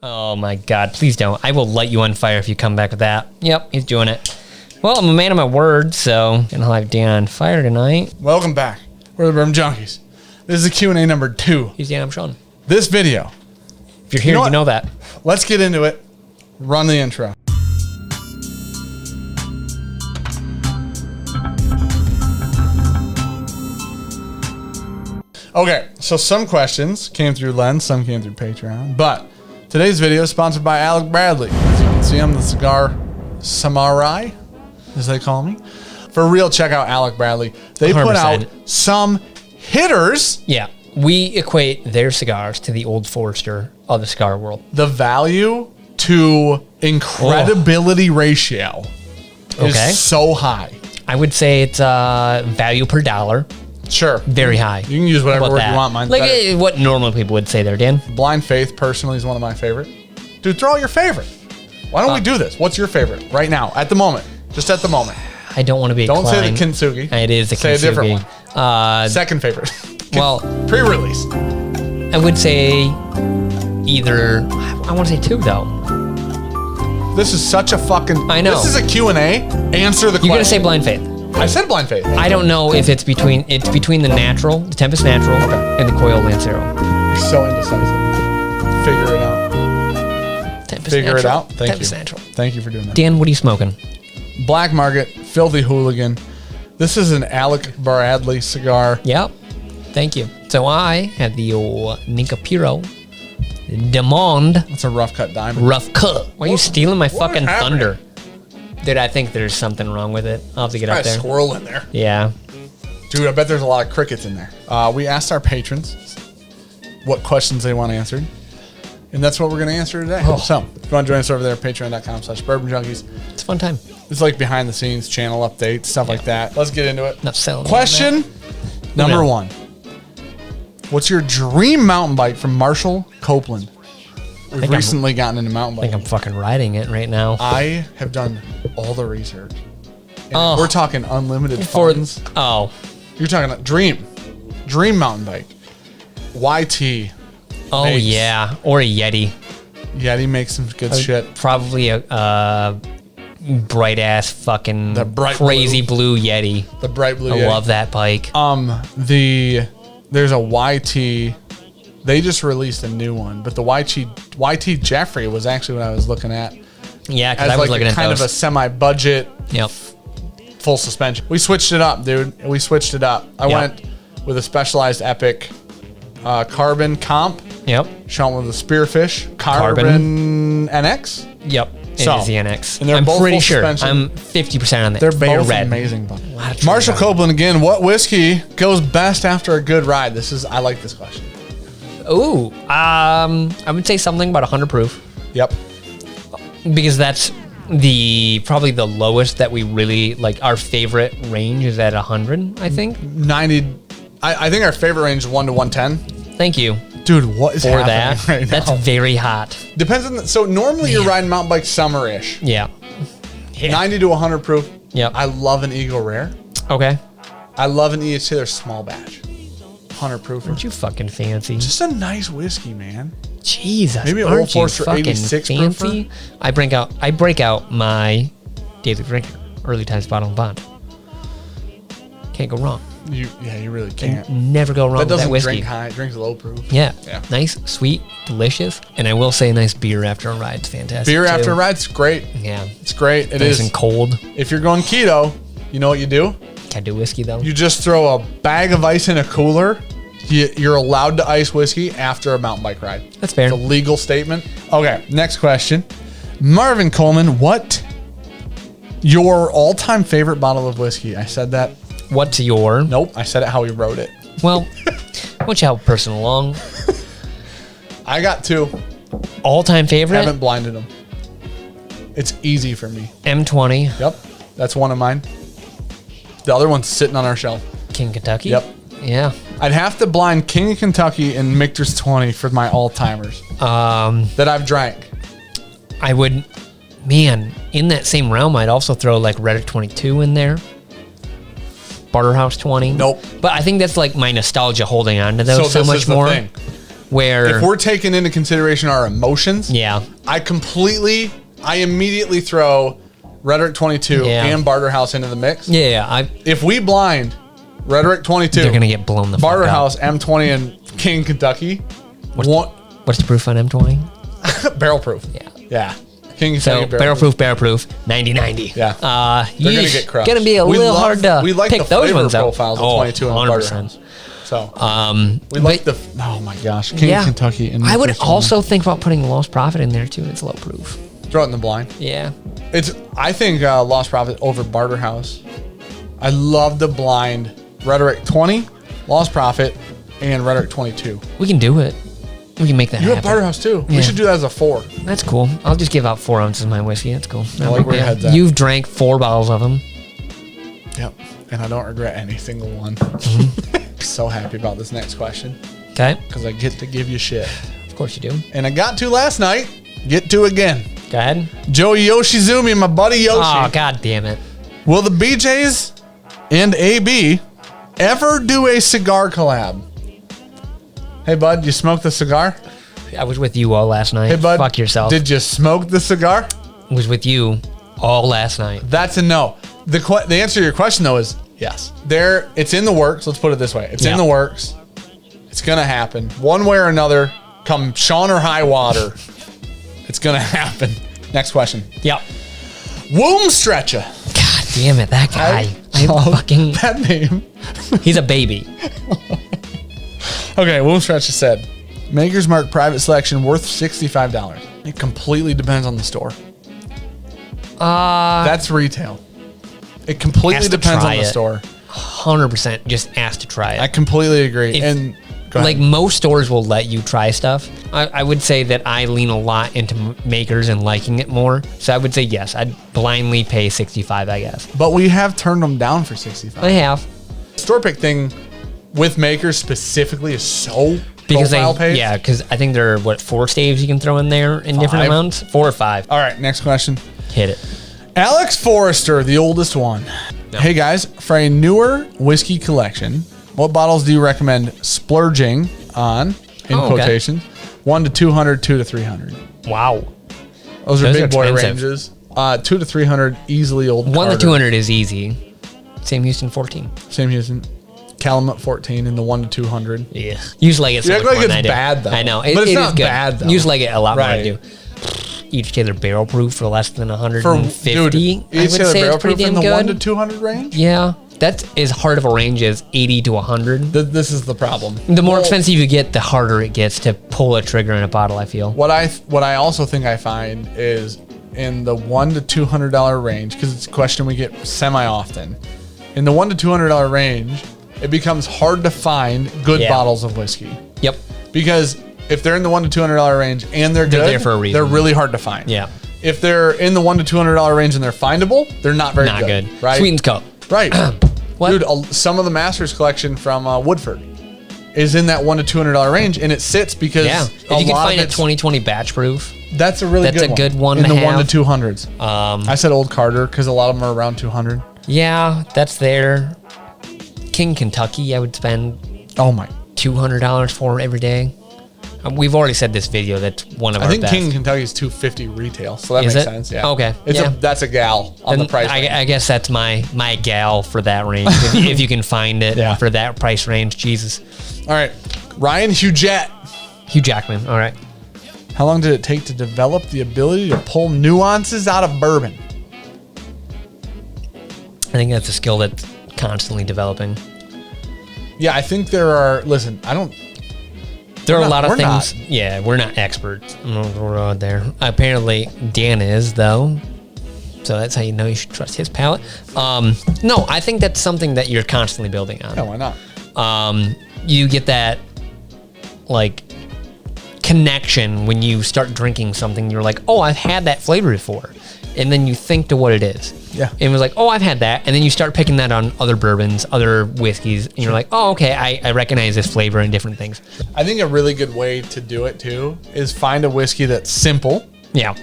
Oh my God, please don't. I will light you on fire if you come back with that. Yep, he's doing it. Well, I'm a man of my word, so gonna light Dan on fire tonight. Welcome back. We're the Bourbon Junkies. This is the Q&A number 2. He's Dan, I'm Sean. This video. If you're here, you know that. Let's get into it. Run the intro. Okay, so some questions came through Lens, some came through Patreon, but today's video is sponsored by Alec Bradley. As you can see, I'm the cigar samurai, as they call me. For real, check out Alec Bradley. They 100%. Put out some hitters. Yeah, we equate their cigars to the Old Forester of the cigar world. The value to incredibility ratio is so high. I would say it's value per dollar. Sure. Very high. You can use whatever word you want. Mine's like better. What normal people would say there, Dan. Blind Faith, personally, is one of my favorite. Dude, throw out your favorite. Why don't we do this? What's your favorite right now, at the moment? Just at the moment. I don't want to be Don't say the Kintsugi. It is the Kintsugi. Say a different one. Second favorite. Well, pre-release. I would say either, I want to say 2, though. This is such a fucking... I know. This is a Q&A. Answer the question. You're going to say Blind Faith. I said Blind Faith. I don't know if it's between the natural, the Tempest Natural, and the Coil Lancero. You're so indecisive. Figure it out. Tempest Figure natural. it out. Thank Tempest you. Natural. Thank you for doing that. Dan, what are you smoking? Black Market, Filthy Hooligan. This is an Alec Bradley cigar. Yep. Thank you. So I have the old Nincapiro Demond. That's a rough cut diamond. Rough cut. Why are you stealing my fucking thunder? Dude, I think there's something wrong with it. I'll have to get up there. A squirrel in there. Yeah. Dude, I bet there's a lot of crickets in there. We asked our patrons what questions they want answered. And that's what we're going to answer today. So, if you want to join us over there at patreon.com/bourbonjunkies. It's a fun time. It's like behind the scenes channel updates, stuff like that. Let's get into it. Not selling. Question number 1. What's your dream mountain bike from Marshall Copeland? We've recently gotten into mountain biking. I think I'm fucking riding it right now. I have done all the research. And we're talking unlimited funds. You're talking dream mountain bike. YT. Yeah. Or a Yeti. Yeti makes some good shit. Probably a bright ass fucking crazy blue Yeti. The bright blue Yeti. I love that bike. There's a YT. They just released a new one, but the YT Jeffrey was actually what I was looking at. Yeah, because I was looking at kind of a semi-budget, yep, full suspension. We switched it up, dude. We switched it up. I went with a Specialized Epic Carbon Comp. Yep. Shot with a Spearfish Carbon NX. Yep. It is the NX. And they're both pretty sure. I'm 50% on that. They're both amazing. Marshall Copeland again. What whiskey goes best after a good ride? I like this question. Ooh, I would say something about 100 proof. Yep. Because that's probably the lowest that we really like. Our favorite range is at 100, I think. 90. I think our favorite range is 1 to 110. Thank you. Dude, what is happening right now? That's very hot. Depends on so normally you're riding mountain bike summer-ish. Yeah. 90 to 100 proof. Yep. I love an Eagle Rare. Okay. I love an EHC. They're small batch. 100 proof. Aren't you fucking fancy? Just a nice whiskey, man. Jesus. Maybe an Old Forester 86 fancy. I break out my daily drinker, Early Times Bottle and Bond. Can't go wrong. You really can't. Never go wrong with that whiskey. Drink high. It drinks low proof. Yeah. Nice, sweet, delicious. And I will say a nice beer after a ride's fantastic. Beer after a ride's great. Yeah. It's great. It nice is. And cold. If you're going keto, you know what you do? Can't do whiskey though. You just throw a bag of ice in a cooler. You're allowed to ice whiskey after a mountain bike ride. That's fair. It's a legal statement. Okay, next question. Marvin Coleman, what your all-time favorite bottle of whiskey? I said that. What's your? Nope, I said it how he wrote it. Well, why don't you help a person along? I got 2. All-time favorite? Haven't blinded them. It's easy for me. M20. Yep, that's one of mine. The other one's sitting on our shelf. King Kentucky? Yep. Yeah. I'd have to blind King of Kentucky and Michter's 20 for my all-timers that I've drank. I would, man, in that same realm, I'd also throw like Reddick 22 in there. Barterhouse 20. Nope. But I think that's like my nostalgia holding on to those so much more. Thing. Where if we're taking into consideration our emotions, yeah, I immediately throw Rhetoric 22 and Barterhouse into the mix. Yeah, if we blind Rhetoric 22, they're gonna get blown the fuck up. Barterhouse, M20, and King Kentucky. What's the proof on M20? Barrel proof. Yeah. King So Kentucky barrel proof, 90-90. Yeah. They're gonna get crushed. Gonna be a little hard to we like pick the those flavor ones out. profiles of 22 and 100%. Barterhouse. So we like the. Oh my gosh, King Kentucky. And I would also think about putting Lost Profit in there too. It's low proof. Throw it in the blind. Yeah. I think Lost Profit over Barterhouse. I love the blind Rhetoric 20, Lost Profit, and Rhetoric 22. We can do it. We can make that happen. You have Barterhouse too. Yeah. We should do that as a 4. That's cool. I'll just give out 4 ounces of my whiskey. That's cool. I like where your head's at. You've drank 4 bottles of them. Yep. And I don't regret any single one. So happy about this next question. Okay. Because I get to give you shit. Of course you do. And I got to last night. Get to again. Go ahead. Joe Yoshizumi, my buddy Yoshi. Oh, god damn it. Will the BJs and AB ever do a cigar collab? Hey, bud, you smoked the cigar? I was with you all last night. Hey, bud. Fuck yourself. Did you smoke the cigar? I was with you all last night. That's a no. The answer to your question, though, is yes. It's in the works. Let's put it this way. It's in the works. It's going to happen. One way or another, come Sean or high water, it's going to happen. Next question. Yep. Womb Stretcher. God damn it, that guy. That name. He's a baby. Okay, Womb Stretcher said, Maker's Mark private selection worth $65. It completely depends on the store. That's retail. It completely depends on the store. 100% just ask to try it. I completely agree. And go ahead. Like most stores will let you try stuff. I would say that I lean a lot into Makers and liking it more. So I would say yes, I'd blindly pay 65, I guess. But we have turned them down for 65. I have. Store pick thing with Makers specifically is so Because profile page. yeah, because I think there are 4 staves you can throw in there in different amounts? 4 or 5. All right, next question. Hit it. Alex Forrester, the oldest one. No. Hey guys, for a newer whiskey collection, what bottles do you recommend splurging on, in quotations? 1 to 200, 2 to 300. Wow. Those are big boy ranges. 2 to 300, easily old 1 Carter. to 200 is easy. Same Houston 14. Same Houston. Calumet 14 in the 1 to 200. Yeah. Usually like it's you act like it's bad though. I know. But it's not bad though. Usually like it a lot more I Right. do. Each Taylor barrel proof for less than 150. Dude, I would each Taylor say barrel it's pretty proof in damn the 1 good. to 200 range? Yeah. That's as hard of a range as 80 to 100. This is the problem. The more expensive you get, the harder it gets to pull a trigger in a bottle, I feel. What I also think I find is in the $1 to $200 range, because it's a question we get semi-often. In the $1 to $200 range, it becomes hard to find good bottles of whiskey. Yep. Because if they're in the $1 to $200 range and they're good, there for a reason. they're really hard to find. Yeah. If they're in the $1 to $200 range and they're findable, they're not very Not good. Right? Sweeten's Cup. Right. What? Dude, some of the Masters collection from Woodford is in that $1 to $200 range, and it sits because If you can find a 2020 batch proof, that's a really good one in to the have. 1 to 200s. I said Old Carter because a lot of them are around 200. yeah, that's there. King Kentucky, I would spend $200 for every day. We've already said this video. That's one of our best. I think King Kentucky is $250 retail, so that Is makes it? sense. Yeah. Okay. That's a gal on the price. I guess that's my gal for that range. if you can find it for that price range, Jesus. All right, Ryan Hugh Jackman. All right. How long did it take to develop the ability to pull nuances out of bourbon? I think that's a skill that's constantly developing. Yeah, I think there are. Listen, I don't. There are a lot of we're things. not. Yeah, we're not experts. We're out there. Apparently, Dan is though. So that's how you know you should trust his palate. No, I think that's something that you're constantly building on. Yeah, why not? You get that like connection when you start drinking something. You're like, oh, I've had that flavor before, and then you think to what it is. Yeah. And it was like, oh, I've had that, and then you start picking that on other bourbons, other whiskeys, and you're like, oh, okay, I recognize this flavor in different things. I think a really good way to do it too is find a whiskey that's simple. Yeah.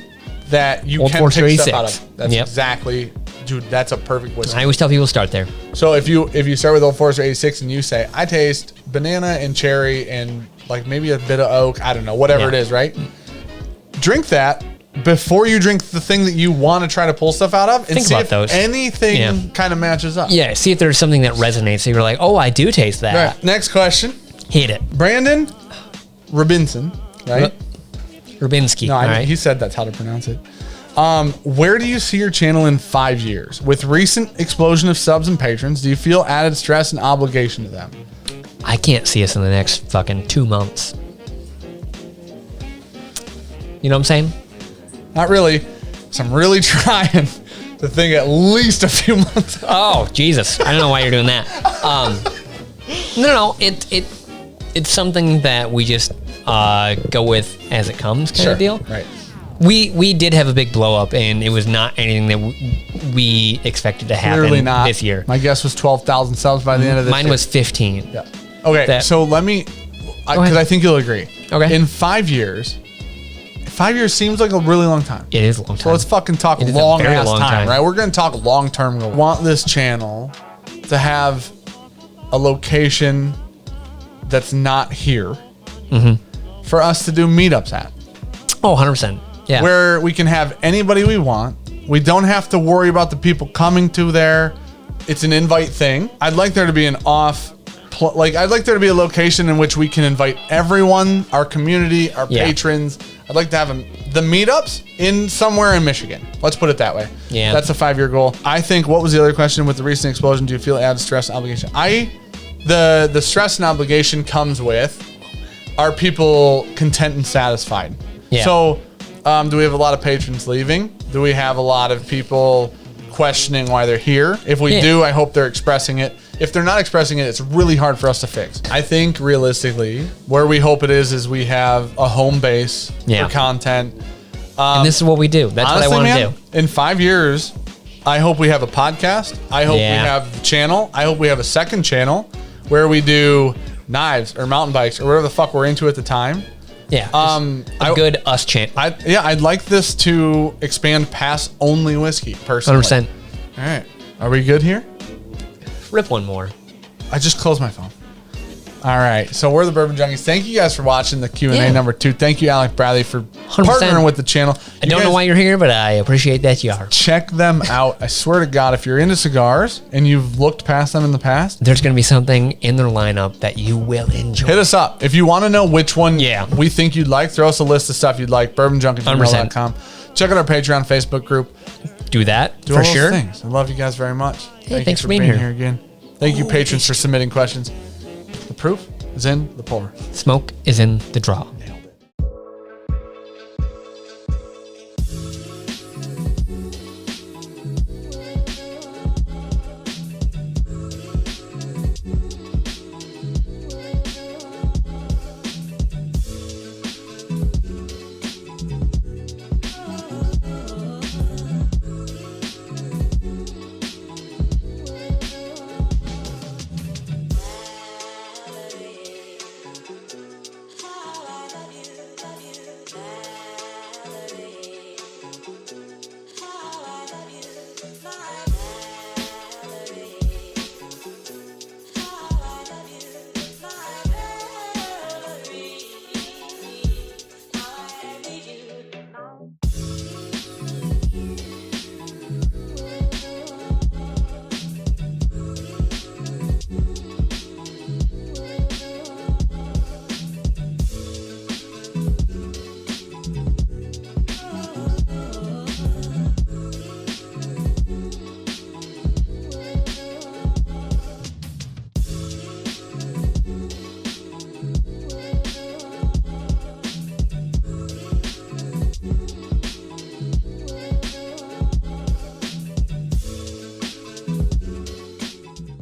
That you Old can Forester pick stuff 86. out of. That's exactly, dude. That's a perfect whiskey. I always tell people start there. So if you start with Old Forester 86 and you say, I taste banana and cherry and like maybe a bit of oak. I don't know, whatever it is, right? Drink that before you drink the thing that you want to try to pull stuff out of, and Think see about if those. anything kind of matches up. Yeah, see if there's something that resonates. So you're like, oh, I do taste that. Right. Next question. Hit it. Brandon Robinson, right? Rubinski. No, all right. he said that's how to pronounce it. Where do you see your channel in 5 years? With recent explosion of subs and patrons, do you feel added stress and obligation to them? I can't see us in the next fucking 2 months. You know what I'm saying? Not really. So I'm really trying to think at least a few months. Oh, Jesus. I don't know why you're doing that. No, it's something that we just go with as it comes kind of deal. Right. We did have a big blow up, and it was not anything that we expected to happen Clearly not. this year. My guess was 12,000 subs by the end of this Mine year. was 15. Yeah. Okay, so let me, because I think you'll agree. Okay. In 5 years, 5 years seems like a really long time. It is a long time. So let's fucking talk It is a long very ass long time, time. right? We're going to talk long term. We want this channel to have a location that's not here for us to do meetups at. Oh, 100%. Yeah. Where we can have anybody we want. We don't have to worry about the people coming to there. It's an invite thing. I'd like there to be an I'd like there to be a location in which we can invite everyone, our community, our patrons. I'd like to have the meetups in somewhere in Michigan. Let's put it that way. Yeah. That's a 5-year goal. I think, what was the other question with the recent explosion? Do you feel added stress and obligation? The stress and obligation comes with, are people content and satisfied? Yeah. So, do we have a lot of patrons leaving? Do we have a lot of people questioning why they're here? If we do, I hope they're expressing it. If they're not expressing it, it's really hard for us to fix. I think realistically, where we hope it is we have a home base for content. And this is what we do. That's honestly, what I want to do. In 5 years, I hope we have a podcast. I hope we have the channel. I hope we have a second channel where we do knives or mountain bikes or whatever the fuck we're into at the time. Yeah. A good us channel. I'd like this to expand past only whiskey, personally. 100%. All right. Are we good here? Rip one more. I just closed my phone. All right. So we're the Bourbon Junkies. Thank you guys for watching the Q&A number 2. Thank you, Alec Bradley, for 100%. partnering with the channel. I don't know why you're here, but I appreciate that you are. Check them out. I swear to God, if you're into cigars and you've looked past them in the past, There's going to be something in their lineup that you will enjoy. hit us up. If you want to know which one we think you'd like, throw us a list of stuff you'd like. Bourbonjunk@gmail.com. Check out our Patreon Facebook group. Do that Do for all those sure. things. I love you guys very much. Hey, thanks for being here again. Thank you, patrons, for submitting questions. The proof is in the pour. Smoke is in the draw.